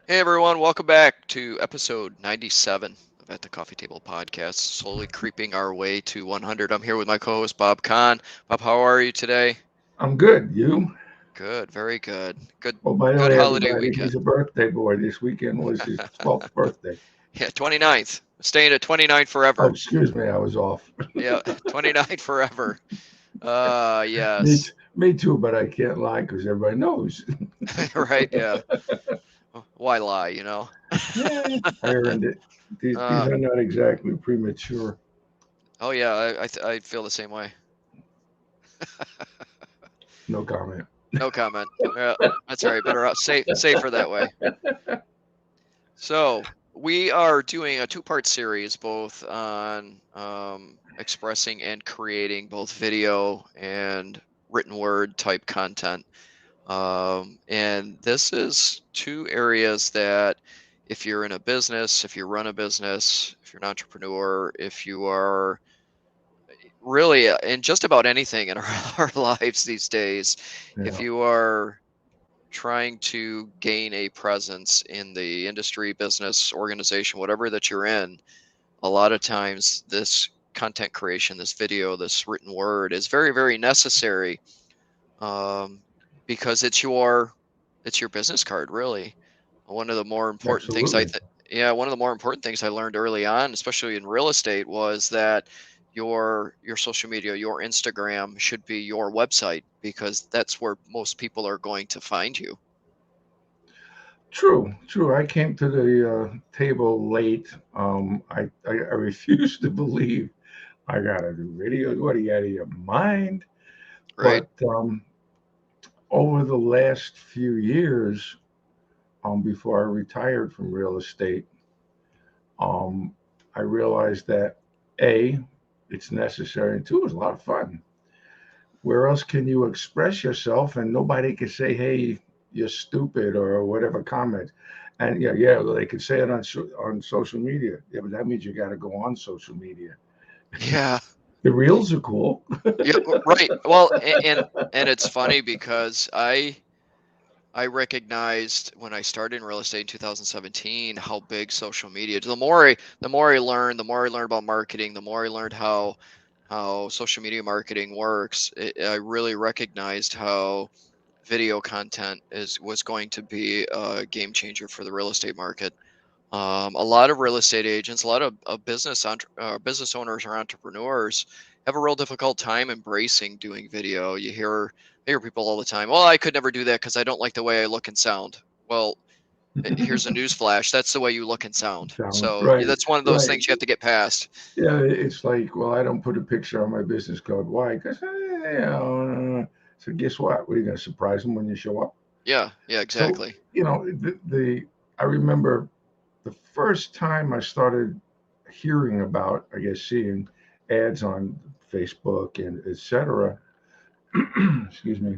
Hey everyone, welcome back to episode 97 of At the Coffee Table podcast, slowly creeping our way to 100. I'm here with my co-host Bob Kahn. Bob, how are you today? I'm good. You? Good, very good. Good Oh, by the good way, holiday everybody, weekend. he's a birthday boy. This weekend was his 12th birthday. Yeah, 29th. Staying at 29 Oh, forever. excuse me, I was off. Yeah, 29 forever. me, Yes. me too, but I can't lie because everybody knows. Right, yeah. Why lie? Yeah, I earned it. These Uh, are not exactly premature. oh yeah, I feel the same way. No comment. No comment. Yeah, that's all right. Better safer that way. So we are doing a two-part series, both on expressing and creating both video and written word type content. And this is two areas that, if you're in a business, if you run a business, if you're an entrepreneur, if you are really in just about anything in our lives these days, if Yeah, you are trying to gain a presence in the industry, business, organization, whatever that you're in, a lot of times this content creation, this video, this written word is very, very necessary, um, because it's your business card, really. One of the more important things absolutely. yeah, one of the more important things I learned early on, especially in real estate, was that your social media, your Instagram should be your website because that's where most people are going to find you. True, true. I came to the table late. I refuse to believe I gotta do videos. What are you out of your mind? Right. But over the last few years, before I retired from real estate, um, I realized that A, it's necessary, and two, it's a lot of fun. Where else can you express yourself and nobody can say, hey, you're stupid or whatever comment? And yeah, well, they could say it on social media. Yeah, but that means you got to go on social media. Yeah. The reels are cool. Yeah, right. Well, and it's funny because I recognized when I started in real estate in 2017 how big social media. The more I learned, the more I learned about marketing, the more I learned how social media marketing works. I really recognized how video content is was going to be a game changer for the real estate market. A lot of real estate agents, a lot of business owners or entrepreneurs have a real difficult time embracing doing video. You hear people all the time. Well, I could never do that because I don't like the way I look and sound. Well, here's a news flash. That's the way you look and sound. Sound So right, that's one of those right. things you have to get past. Yeah, it's like, well, I don't put a picture on my business card. Why? Because, so guess what? What are you going to surprise them when you show up? Yeah, yeah, So, exactly. I remember the first time I started hearing about, I guess, seeing ads on Facebook and etc. Excuse me,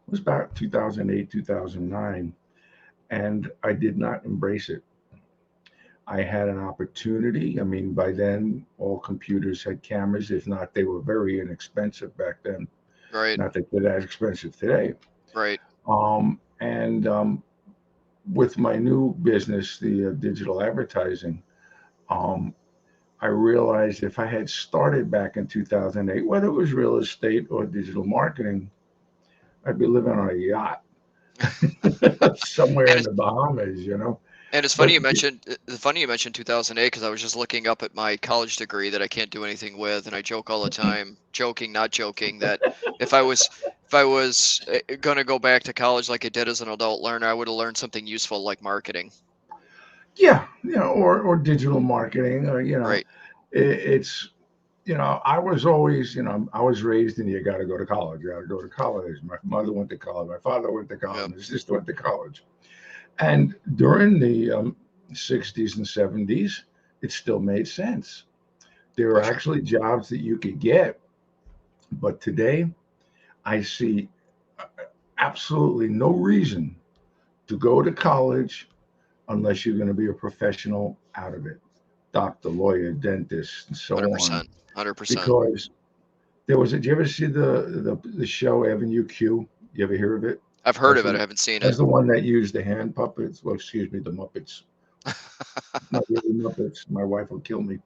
was about 2008, 2009, and I did not embrace it. I had an opportunity. I mean, by then, all computers had cameras. If not, they were very inexpensive back then. Right, Not that they're that expensive today. right. And with my new business, the digital advertising, um, I realized if I had started back in 2008, whether it was real estate or digital marketing, I'd be living on a yacht somewhere And in the Bahamas. And it's funny But you mentioned 2008 because I was just looking up at my college degree that I can't do anything with, and I joke all the time, joking, not joking, that if I was going to go back to college like I did as an adult learner, I would have learned something useful like marketing. yeah, or digital marketing, or Right. it's I was always, I was raised in you got to go to college, you got to go to college. My mother went to college, my father went to college, Yep. my sister went to college, and during the 60s and 70s, it still made sense. There Oh, were sure. actually jobs that you could get, but today I see absolutely no reason to go to college unless you're going to be a professional out of it, doctor, lawyer, dentist, and so on. 100%. 100%. Because did you ever see the show Avenue Q? You ever hear of it? I've heard That's of it. the, I haven't seen it. that's the one that used the hand puppets. Well, excuse me, the Muppets. Not really Muppets. My wife will kill me.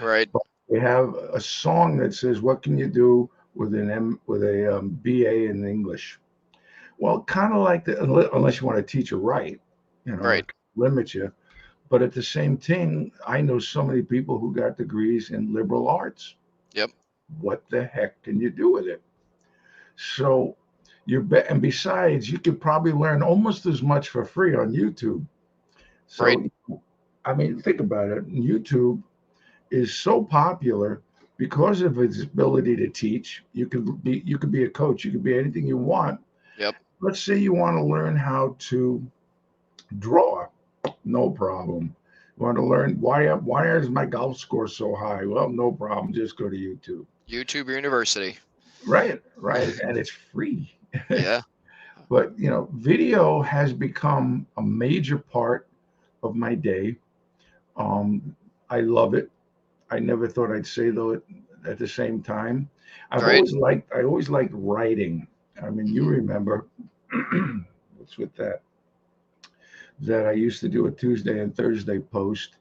Right. But they have a song that says, "What can you do with a BA in English?" Well, kind of like unless you want to teach it right, Right. it limits you. But at the same thing, I know so many people who got degrees in liberal arts. Yep. What the heck can you do with it? So and besides, you could probably learn almost as much for free on YouTube. Right. So, I mean, think about it. YouTube is so popular because of its ability to teach. You could be a coach. You could be anything you want. Yep. Let's say you want to learn how to draw. No problem. You want to learn why is my golf score so high? Well, no problem. Just go to YouTube. YouTube University. Right, right, and it's free. Yeah. But video has become a major part of my day. I love it. I never thought I'd say though at the same time. Right. I always liked writing. I mean, you Hmm. remember what's with that I used to do a Tuesday and Thursday post,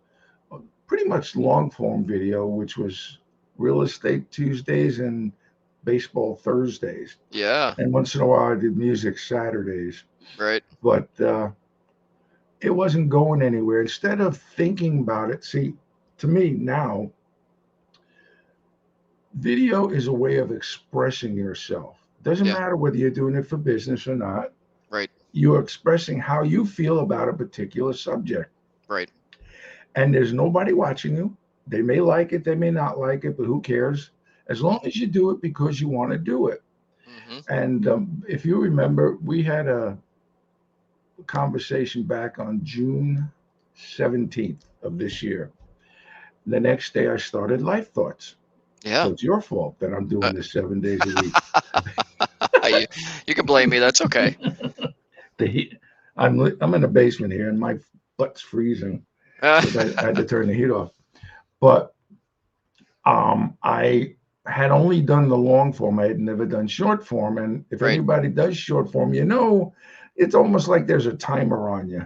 pretty much long form video, which was real estate Tuesdays and baseball Thursdays. Yeah. And once in a while I did music Saturdays. Right. But it wasn't going anywhere. Instead of thinking about it, see, to me now, video is a way of expressing yourself. Doesn't Yeah. matter whether you're doing it for business or not. Right. You're expressing how you feel about a particular subject. Right. And there's nobody watching you. They may like it, they may not like it, but who cares? As long as you do it because you want to do it. Hmm. And if you remember, we had a conversation back on June 17th of this year. The next day, I started Life Thoughts. Yeah. So it's your fault that I'm Uh, doing this 7 days a week. you, you can blame me. That's okay. The heat, I'm in the basement here, and my butt's freezing because I had to turn the heat off. But I had only done the long form. I had never done short form. And if Right. anybody does short form, it's almost like there's a timer on you.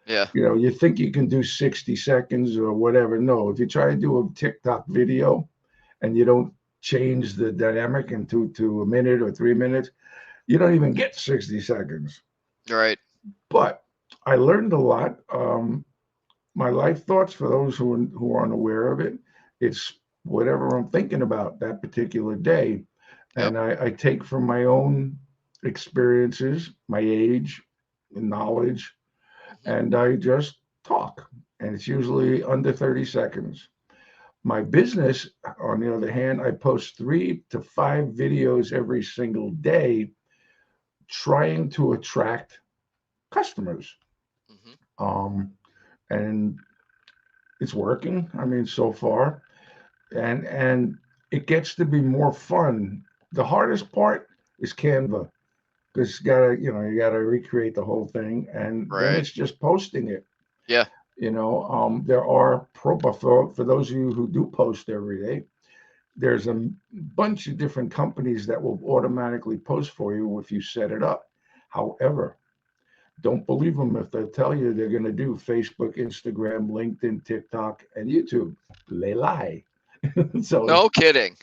Yeah. You think you can do 60 seconds or whatever. No, if you try to do a TikTok video and you don't change the dynamic to a minute or 3 minutes, you don't even get 60 seconds. Right. But I learned a lot. My life thoughts, for those who aren't aware of it, it's whatever I'm thinking about that particular day. Yep. And I take from my own experiences, my age, knowledge, Hmm. and I just talk. And it's usually under 30 seconds. My business, on the other hand, I post 3 to 5 videos every single day trying to attract customers. Hmm. Um, and it's working. I mean, so far. And it gets to be more fun. The hardest part is Canva because you gotta recreate the whole thing, and then Right. it's just posting it. Yeah. There are for those of you who do post every day, there's a bunch of different companies that will automatically post for you if you set it up. However, don't believe them if they tell you they're going to do Facebook, Instagram, LinkedIn, TikTok, and YouTube. They lie. So No kidding.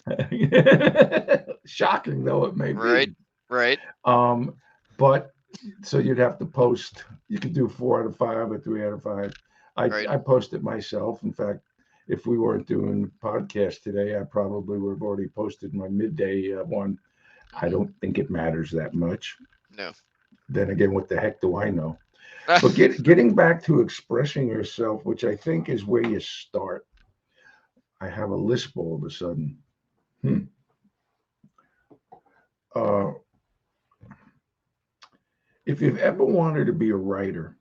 shocking though it may Right. be. Right. Um, but so you'd have to post. You could do 4 out of 5 or 3 out of 5. I Right. I post it myself. In fact, if we weren't doing podcast today, I probably would have already posted my midday one. I Hmm. don't think it matters that much. No. Then again, what the heck do I know? But getting back to expressing yourself, which I think is where you start. I have a lisp all of a sudden. Hmm. Uh, if you've ever wanted to be a writer,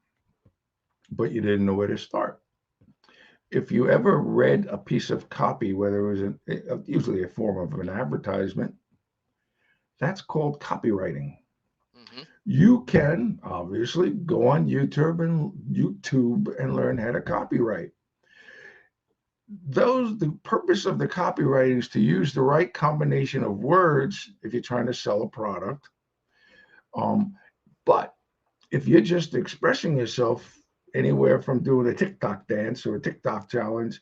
but you didn't know where to start, if you ever read a piece of copy, whether it was usually a form of an advertisement, that's called copywriting. Hmm. You can obviously go on YouTube and learn how to copyright. The purpose of the copywriting is to use the right combination of words if you're trying to sell a product. Um, but if you're just expressing yourself anywhere from doing a TikTok dance or a TikTok challenge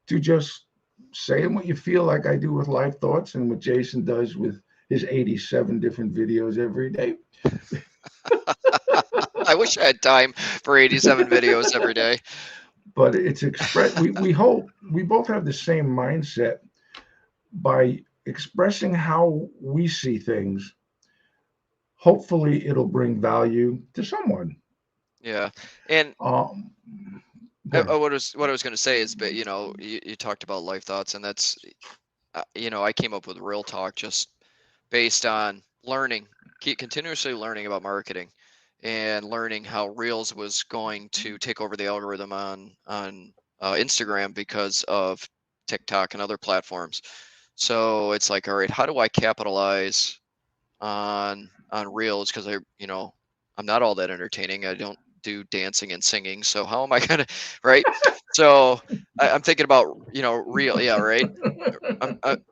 to just saying what you feel, like I do with Live Thoughts and what Jason does with his 87 different videos every day. I wish I had time for 87 videos every day. But it's express. We hope we both have the same mindset by expressing how we see things. Hopefully, it'll bring value to someone. Yeah. And Um, good. what I was going to say is, but you talked about life thoughts, and that's, I came up with Real Talk just based on learning, keep continuously learning about marketing, and learning how Reels was going to take over the algorithm on Instagram because of TikTok and other platforms. So it's like, all right, how do I capitalize on Reels? Because I'm not all that entertaining. I don't do dancing and singing. So how am I gonna, right? So I'm thinking about Reel, yeah, right.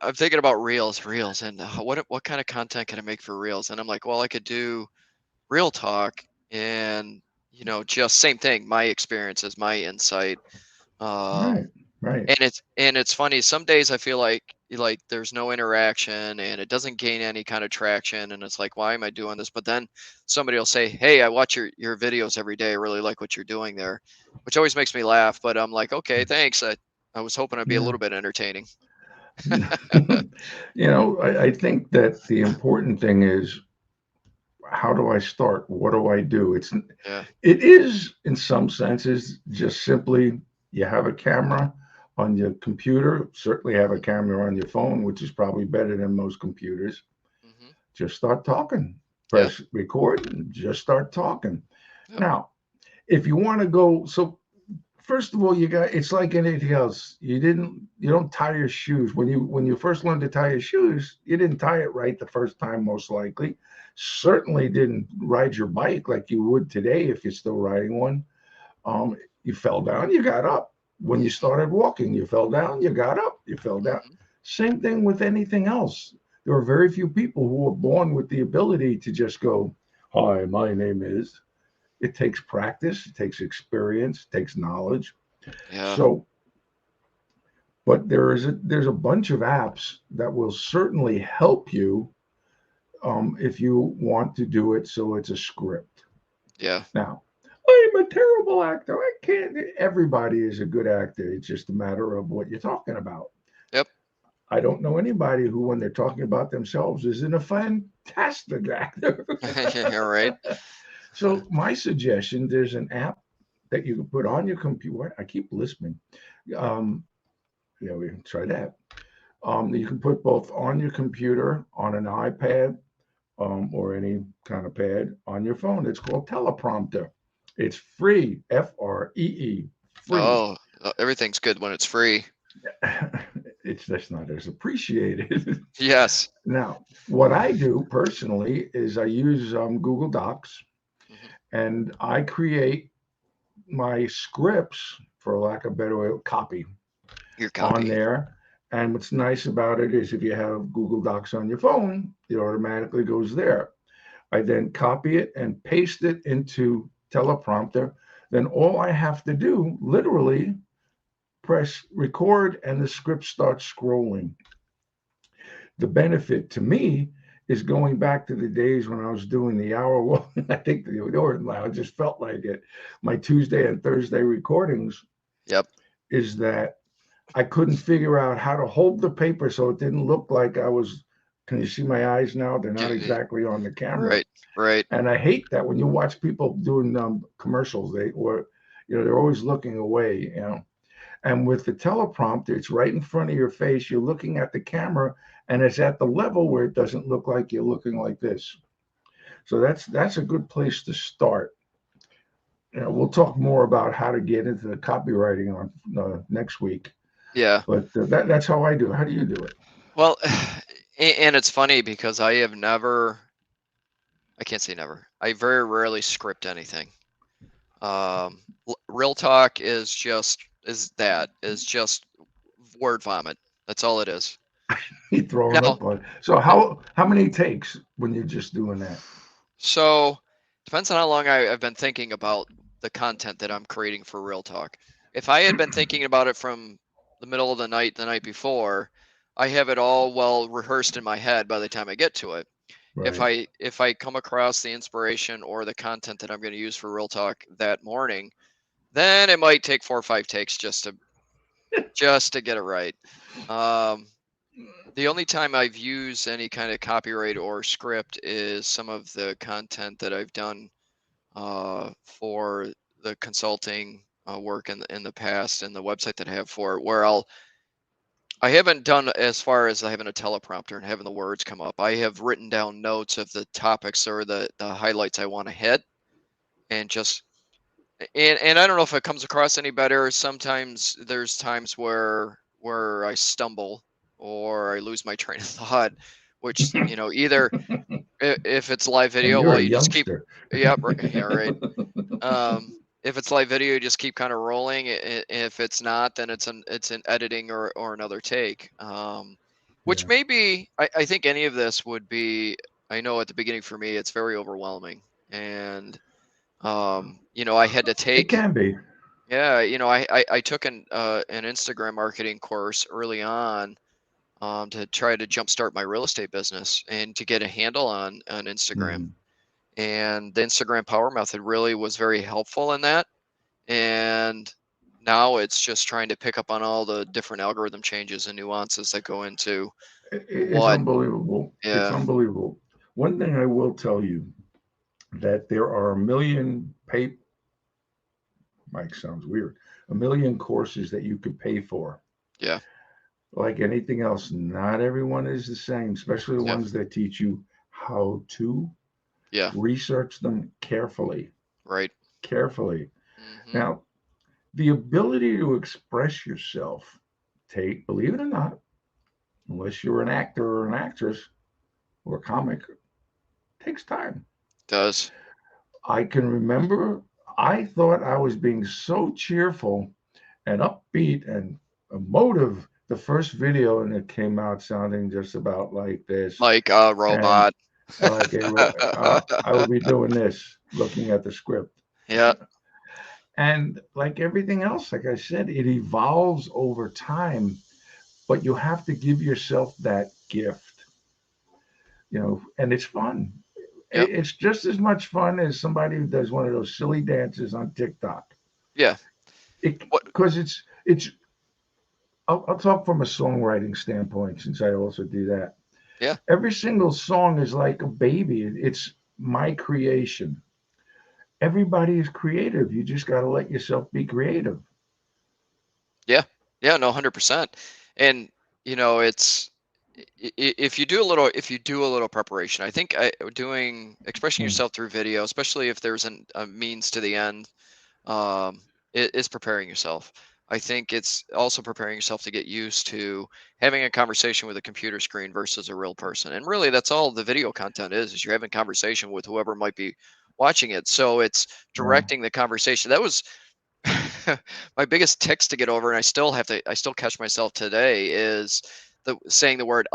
I'm thinking about Reels, and what kind of content can I make for Reels? And I'm like, well, I could do Real Talk, and just same thing, my experiences, my insight. Right, Um, right. and it's funny. Some days I feel like there's no interaction and it doesn't gain any kind of traction, and it's like, why am I doing this? But then somebody will say, hey, I watch your videos every day. I really like what you're doing there, which always makes me laugh. But I'm like, okay, thanks. I was hoping I'd be a Yeah. little bit entertaining. I think that the important thing is, how do I start? What do I do? Yeah. It is in some senses just simply, you have a camera on your computer, certainly have a Hmm. camera on your phone, which is probably better than most computers. Hmm. Just start talking. Yeah. Press record and just start talking. Yep. Now, if you want to go, so first of all, it's like anything else. You don't tie your shoes. When you first learned to tie your shoes, you didn't tie it right the first time, most likely. Certainly didn't ride your bike like you would today if you're still riding one. You fell down, you got up. When you Hmm. started walking, you fell down, you got up, you fell down. Hmm. Same thing with anything else. There are very few people who are born with the ability to just go, "Hi, my name is." It takes practice, it takes experience, it takes knowledge. Yeah. So, but there's a bunch of apps that will certainly help you, if you want to do it. So it's a script. Yeah. Now, I'm a terrible actor. I can't. Everybody is a good actor. It's just a matter of what you're talking about. Yep. I don't know anybody who, when they're talking about themselves, isn't a fantastic actor. Yeah. Right. So my suggestion: there's an app that you can put on your computer. I keep listening. Um, yeah, we can try that. You can put both on your computer, on an iPad, or any kind of pad on your phone. It's called Teleprompter. It's free, FREE, free. Oh, everything's good when it's free. It's just not as appreciated. Yes. Now, what I do personally is I use Google Docs, Hmm. and I create my scripts, for lack of a better way, copy Your on copy. there. And what's nice about it is, if you have Google Docs on your phone, it automatically goes there. I then copy it and paste it into Teleprompter. Then all I have to do, literally, press record and the script starts scrolling. The benefit to me is going back to the days when I was doing the hour long, I think I just felt like it. My Tuesday and Thursday recordings Yep. is that I couldn't figure out how to hold the paper so it didn't look like I was. Can you see my eyes now? They're not exactly on the camera. Right. Right. And I hate that when you watch people doing commercials, they're always looking away. And with the teleprompter, it's right in front of your face. You're looking at the camera, and it's at the level where it doesn't look like you're looking like this. So that's a good place to start. We'll talk more about how to get into the copywriting on next week. Yeah. But that's how I do it. How do you do it? Well, and it's funny because I can't say never. I very rarely script anything. Real talk is just word vomit. That's all it is. You throwing Now, up on. So how many takes when you're just doing that? so Depends on how long I've been thinking about the content that I'm creating for Real Talk. If I had been thinking about it from the middle of the night before, I have it all well rehearsed in my head by the time I get to it. Right. If I come across the inspiration or the content that I'm going to use for Real Talk that morning, then it might take 4 or 5 takes just to get it right. Um, the only time I've used any kind of copyright or script is some of the content that I've done for the consulting work in the past, and the website that I have for it, where I haven't done as far as having a teleprompter and having the words come up. I have written down notes of the topics or the highlights I want to hit, and just and I don't know if it comes across any better. Sometimes there's times where I stumble or I lose my train of thought, which either if it's live And video, you're well, a you just keep, youngster. yep, yeah, right. If it's live video, you just keep kind of rolling. If it's not, then it's an editing or another take. Which Yeah. maybe I think any of this would be. I know at the beginning for me, it's very overwhelming, and I had to It take. can be. Yeah, I took an Instagram marketing course early on, to try to jumpstart my real estate business and to get a handle on Instagram. Mm. And the Instagram Power Method really was very helpful in that. And now it's just trying to pick up on all the different algorithm changes and nuances that go into It's what. unbelievable. It's Yeah, unbelievable. One thing I will tell you that there are a million pay. Mike sounds weird. A million courses that you could pay for. yeah, Like anything else, not everyone is the same, especially the yeah, ones that teach you how to yeah, research them carefully. right. Carefully. Hmm. Now, the ability to express yourself, believe it or not, unless you're an actor or an actress or a comic, takes time. Does. I can remember I thought I was being so cheerful and upbeat and emotive the first video, and it came out sounding just about like this. Like a And robot. I will be doing this, looking at the script. Yeah, And like everything else, like I said, it evolves over time, but you have to give yourself that gift, and it's fun. yep, It's just as much fun as somebody who does one of those silly dances on TikTok. yeah. What? Because it's I'll talk from a songwriting standpoint since I also do that. Yeah, Every single song is like a baby. It's my creation. Everybody is creative. You just got to let yourself be creative. yeah, yeah. No, 100%. And it's if you do a little preparation, I think doing expressing Hmm. yourself through video, especially if there's a means to the end, is preparing yourself. I think it's also preparing yourself to get used to having a conversation with a computer screen versus a real person. And really, that's all the video content is you're having conversation with whoever might be watching it. So it's Yeah. directing the conversation. That was my biggest ticks to get over, and I still catch myself today, is the saying the word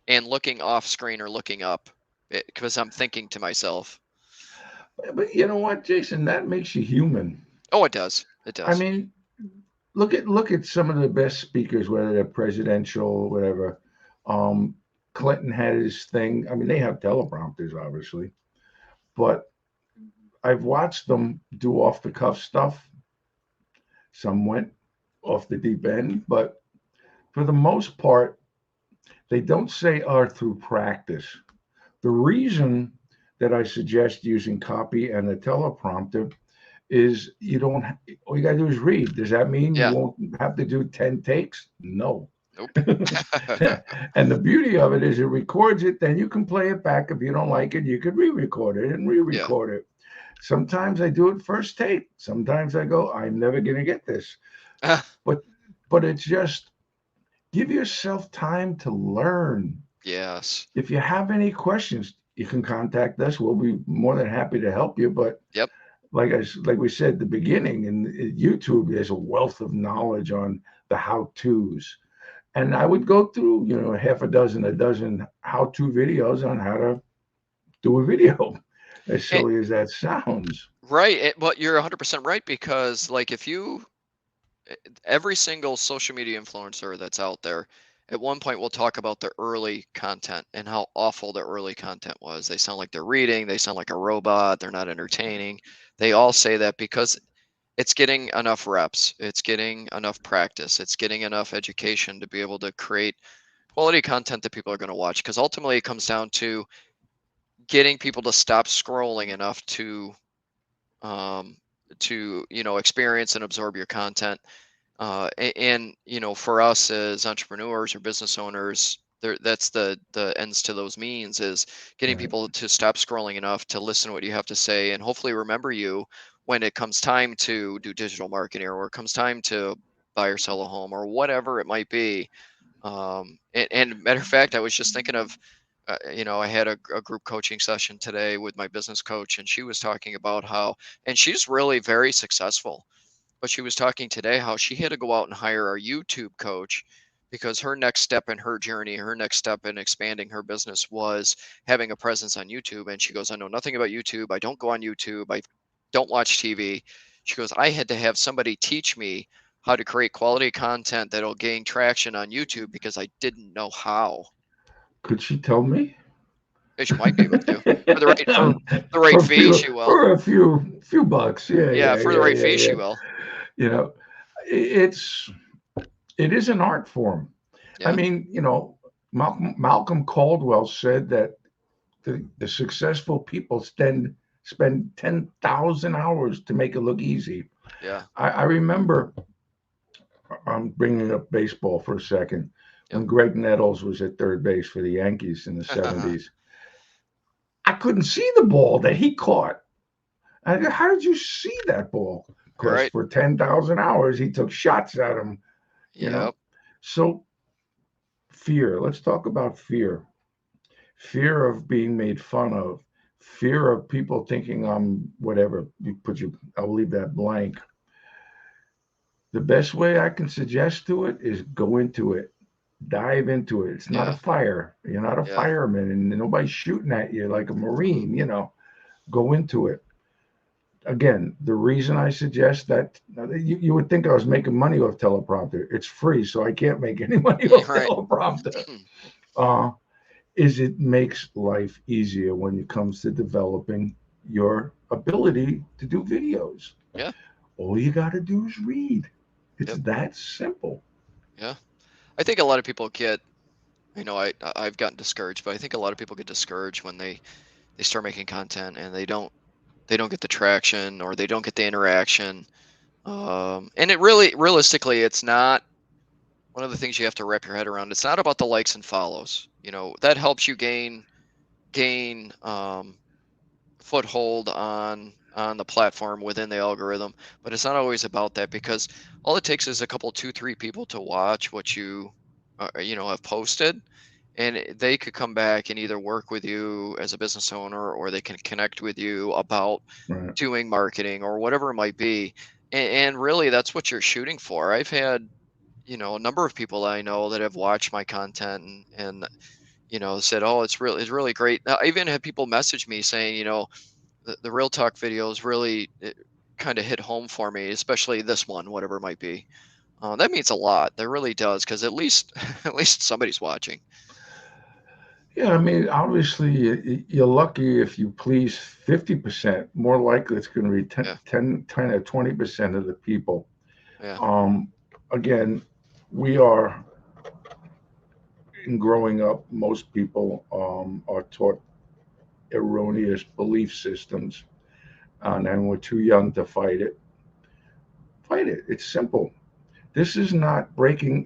and looking off screen or looking up, because I'm thinking to myself. But you know what, Jason? That makes you human. Oh, it does. It I does. mean, look at some of the best speakers, whether they're presidential, whatever. Um, Clinton had his thing. I mean, they have teleprompters, obviously, but I've watched them do off the cuff stuff. Some went off the deep end, but for the most part, they don't say are through practice. The reason that I suggest using copy and a teleprompter is you don't, all you got to do is read. Does that mean you Yeah. won't have to do 10 takes? No. Nope. And the beauty of it is it records it, then you can play it back. If you don't like it, you could re-record it and Yeah. re-record it. Sometimes I do it first take. Sometimes I go, I'm never gonna get this. But it's just give yourself time to learn. Yes. If you have any questions, you can contact us. We'll be more than happy to help you. But Yep. like we said at the beginning, in YouTube, there's a wealth of knowledge on the how-tos. And I would go through, half a dozen how-to videos on how to do a video. as And, silly as that sounds. right. But you're 100% right, because like if you every single social media influencer that's out there, at one point we'll talk about the early content and how awful the early content was. They sound like they're reading, they sound like a robot, they're not entertaining. They all say that because it's getting enough reps, it's getting enough practice, it's getting enough education to be able to create quality content that people are going to watch. Because ultimately it comes down to getting people to stop scrolling enough um, experience and absorb your content. And for us as entrepreneurs or business owners, that's the ends to those means, is getting Right. people to stop scrolling enough to listen to what you have to say, and hopefully remember you when it comes time to do digital marketing, or it comes time to buy or sell a home, or whatever it might be. And matter of fact, I was just thinking of, I had a group coaching session today with my business coach, and she was talking about how, and she's really very successful, but she was talking today how she had to go out and hire a YouTube coach because her next step in her journey, her next step in expanding her business was having a presence on YouTube. And she goes, I know nothing about YouTube. I don't go on YouTube. I don't watch TV. She goes, I had to have somebody teach me how to create quality content that'll gain traction on YouTube because I didn't know how. Could she tell me? And she might be able to. For the right For a fee, few, she will. for a few bucks. Yeah, Yeah, yeah, for the yeah, right yeah, fee, she yeah. will. You know, it's it is an art form. I Yeah. mean, Malcolm Caldwell said that the successful people spend 10,000 hours to make it look easy. Yeah. I remember, I'm bringing up baseball for a second, Yep. when Greg Nettles was at third base for the Yankees in the 70s. I couldn't see the ball that he caught. I go, how did you see that ball? You're Because right. for 10,000 hours, he took shots at him, you know. Yep. So, fear. Let's talk about fear. Fear of being made fun of. Fear of people thinking I'm whatever. I'll leave that blank. The best way I can suggest to it is go into it. Dive into it. It's not a Yeah. fire. You're not a Yeah. fireman and nobody's shooting at you like a Marine. Go into it. Again, the reason I suggest that, you would think I was making money off teleprompter. It's free, so I can't make any money off Right. teleprompter. Uh, is it makes life easier when it comes to developing your ability to do videos. Yeah. All you got to do is read. It's Yep. that simple. Yeah. I think a lot of people get, I've gotten discouraged, but I think a lot of people get discouraged when they start making content and they don't get the traction, or they don't get the interaction. And it really, realistically, it's not one of the things you have to wrap your head around. It's not about the likes and follows. That helps you gain foothold on the platform within the algorithm, but it's not always about that, because all it takes is a couple, two, three people to watch what you have posted, and they could come back and either work with you as a business owner, or they can connect with you about Right. doing marketing or whatever it might be. And really, that's what you're shooting for. I've had a number of people I know that have watched my content, and said, oh, it's really great. I even had people message me saying, the real talk videos really kind of hit home for me, especially this one, whatever it might be. That means a lot. That really does, because at least at least somebody's watching. Yeah, I mean, obviously, you're lucky if you please 50%. More likely, it's going to be Yeah. 10 or 20% of the people. Yeah. Um, Again, we are, in growing up, most people are taught erroneous belief systems, and then we're too young to fight it. Fight it. It's simple. This is not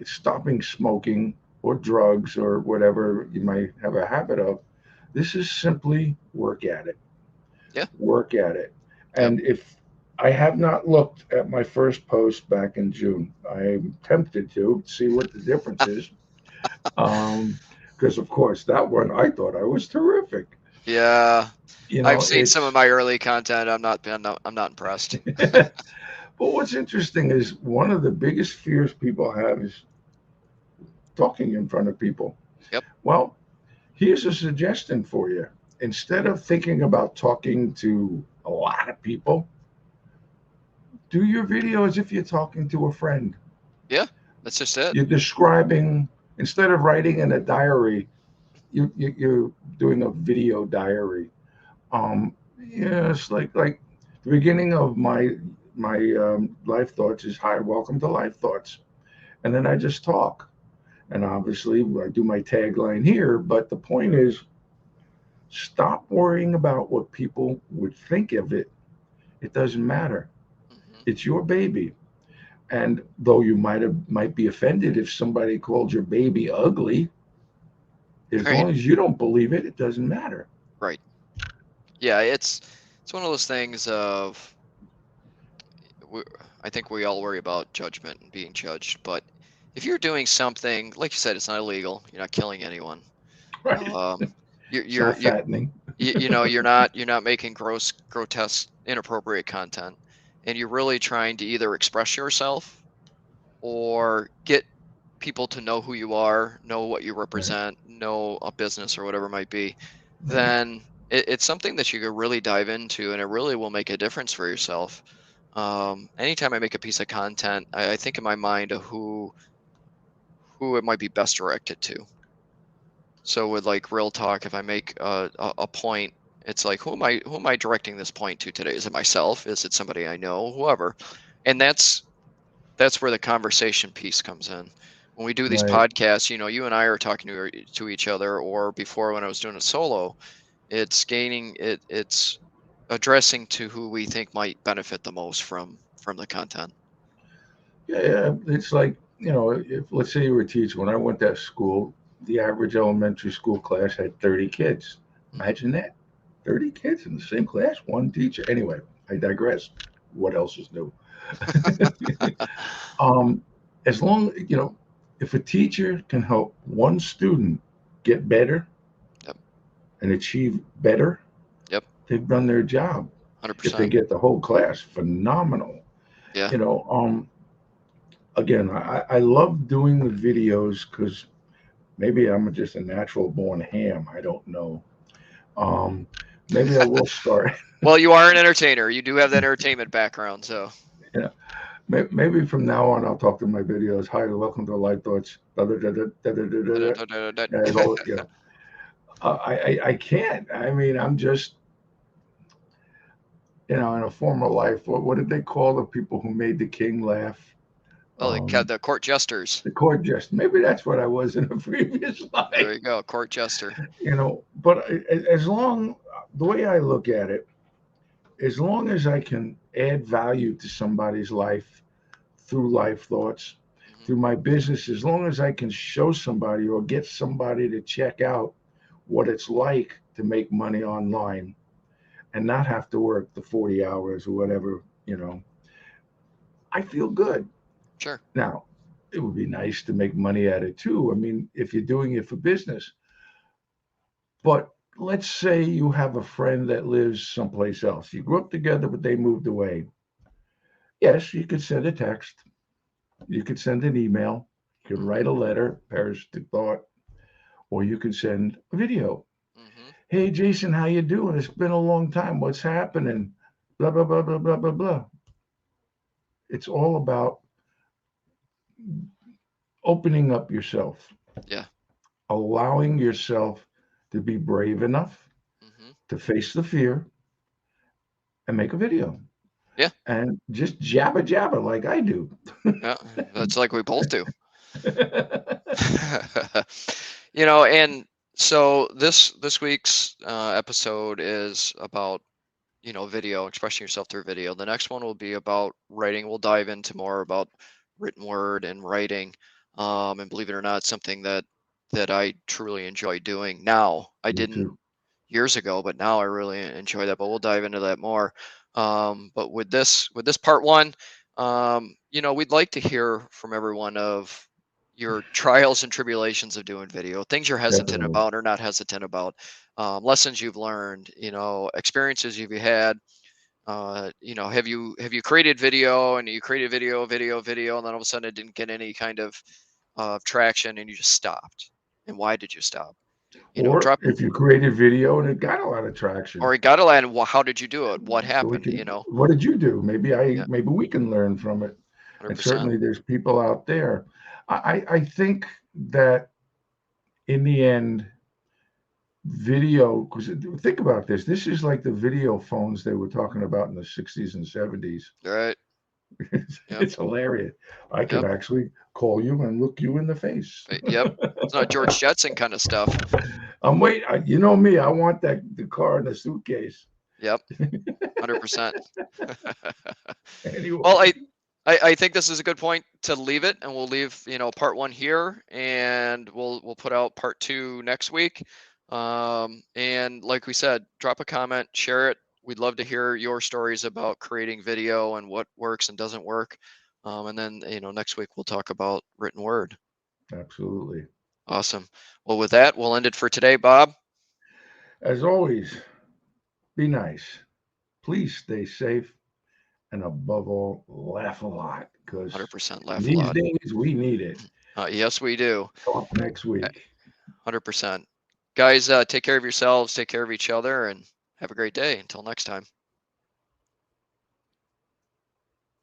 stopping smoking or drugs or whatever you might have a habit of. This is simply work at it. Yeah. Work at it. Yep. And if I have not looked at my first post back in June, I'm tempted to see what the difference is. Um, because of course that one I thought I was terrific. Yeah. I've seen some of It's my early content. I'm not impressed. but what's interesting is one of the biggest fears people have is talking in front of people. Yep. Well, here's a suggestion for you. instead of thinking about talking to a lot of people, do your video as if you're talking to a friend. Yeah, that's just it. You're describing, instead of writing in a diary, you're doing a video diary. Yeah, it's like the beginning of my life thoughts is, hi, welcome to life thoughts, and then I just talk, and obviously I do my tagline here. But the point is, stop worrying about what people would think of it. It doesn't matter. Hmm. It's your baby. And though you might be offended if somebody called your baby ugly, as Right. long as you don't believe it, it doesn't matter. Right. Yeah, it's one of those things of we, I think we all worry about judgment and being judged, but if you're doing something, like you said, it's not illegal. You're not killing anyone. Right? Um, It's not you're fattening. you know you're not making gross, grotesque, inappropriate content, and you're really trying to either express yourself or get people to know who you are, know what you Right, represent, know a business or whatever it might be, right. then it's something that you could really dive into, and it really will make a difference for yourself. Anytime I make a piece of content, I think in my mind of who it might be best directed to. So with like real talk, if I make a point, it's like who am I directing this point to today? Is it myself? Is it somebody I know? Whoever, and that's where the conversation piece comes in. When we do these Right. podcasts, you and I are talking to each other, or before when I was doing it solo, it's addressing to who we think might benefit the most from the content. Yeah, yeah. It's like, if let's say you were a teacher, when I went to school, the average elementary school class had 30 kids. Mhm. Imagine that. 30 kids in the same class, one teacher. Anyway, I digress. What else is new? um, as long, if a teacher can help one student get better Yep. and achieve better, Yep. they've done their job. If they 100%. get the whole class, phenomenal. Yeah. You know, again, I love doing the videos because maybe I'm just a natural born ham. I don't know. Um, maybe I will start. Well, you are an entertainer. You do have that entertainment background, so. Yeah, maybe from now on I'll talk to my videos. Hi, welcome to Light Thoughts. Da, da, da, da, da, da, da, da, da. Yeah, it's all, I can't. I mean, I'm just, in a former life. What did they call the people who made the king laugh? Oh, Um, the court jesters. the court jester. Maybe that's what I was in a previous There life. you go, court jester. But as long, the way I look at it, as long as I can add value to somebody's life through life thoughts, Hmm. through my business, as long as I can show somebody or get somebody to check out what it's like to make money online and not have to work the 40 hours or whatever, I feel good. Sure. Now, it would be nice to make money at it too. I mean, if you're doing it for business, but let's say you have a friend that lives someplace else. You grew up together, but they moved away. Yes, you could send a text, you could send an email, you could Hmm. write a letter, perish the thought, or you could send a video. Hmm. Hey, Jason, how you doing? It's been a long time. What's happening? Blah blah blah blah blah blah blah. It's all about opening up yourself, Yeah. allowing yourself to be brave enough Hmm. to face the fear and make a video Yeah. and just jabba jabba like I do. Yeah. That's like we both do. And so this week's episode is about video, expressing yourself through video. The next one will be about writing. We'll dive into more about written word and writing. And believe it or not, something that I truly enjoy doing now. I Me didn't too. years ago, but now I really enjoy that. But we'll dive into that more. But with this part one, we'd like to hear from everyone of your trials and tribulations of doing video, things you're hesitant Definitely. about or not hesitant about, lessons you've learned, experiences you've had. Have you created video and you created video, and then all of a sudden it didn't get any kind of traction and you just stopped? And why did you stop? Or drop, if you created video and it got a lot of traction, or it got a land. Well, how did you do it? What so we happened? can, what did you do? Yeah, Maybe we can learn from it. And 100%. certainly there's people out there. I think that in the end, video, because think about this. This is like the video phones they were talking about in the 60s and 70s. Right. It's, Yep. it's hilarious. I could Yep. actually call you and look you in the face. Yep. It's not George Jetson kind of stuff. I'm wait. You know me. I want the car in the suitcase. Yep. 100%. Anyway, Well, I think this is a good point to leave it, and we'll leave part 1 here, and we'll put out part 2 next week. And like we said, drop a comment, share it. We'd love to hear your stories about creating video and what works and doesn't work. And then next week we'll talk about written word. absolutely. Awesome. Well, with that, we'll end it for today, Bob. As always, be nice. Please stay safe. And above all, laugh a lot, because 100% laugh a these lot. days we need it. Yes, we do. Talk next week. 100%. Guys, take care of yourselves, take care of each other, and have a great day. Until next time.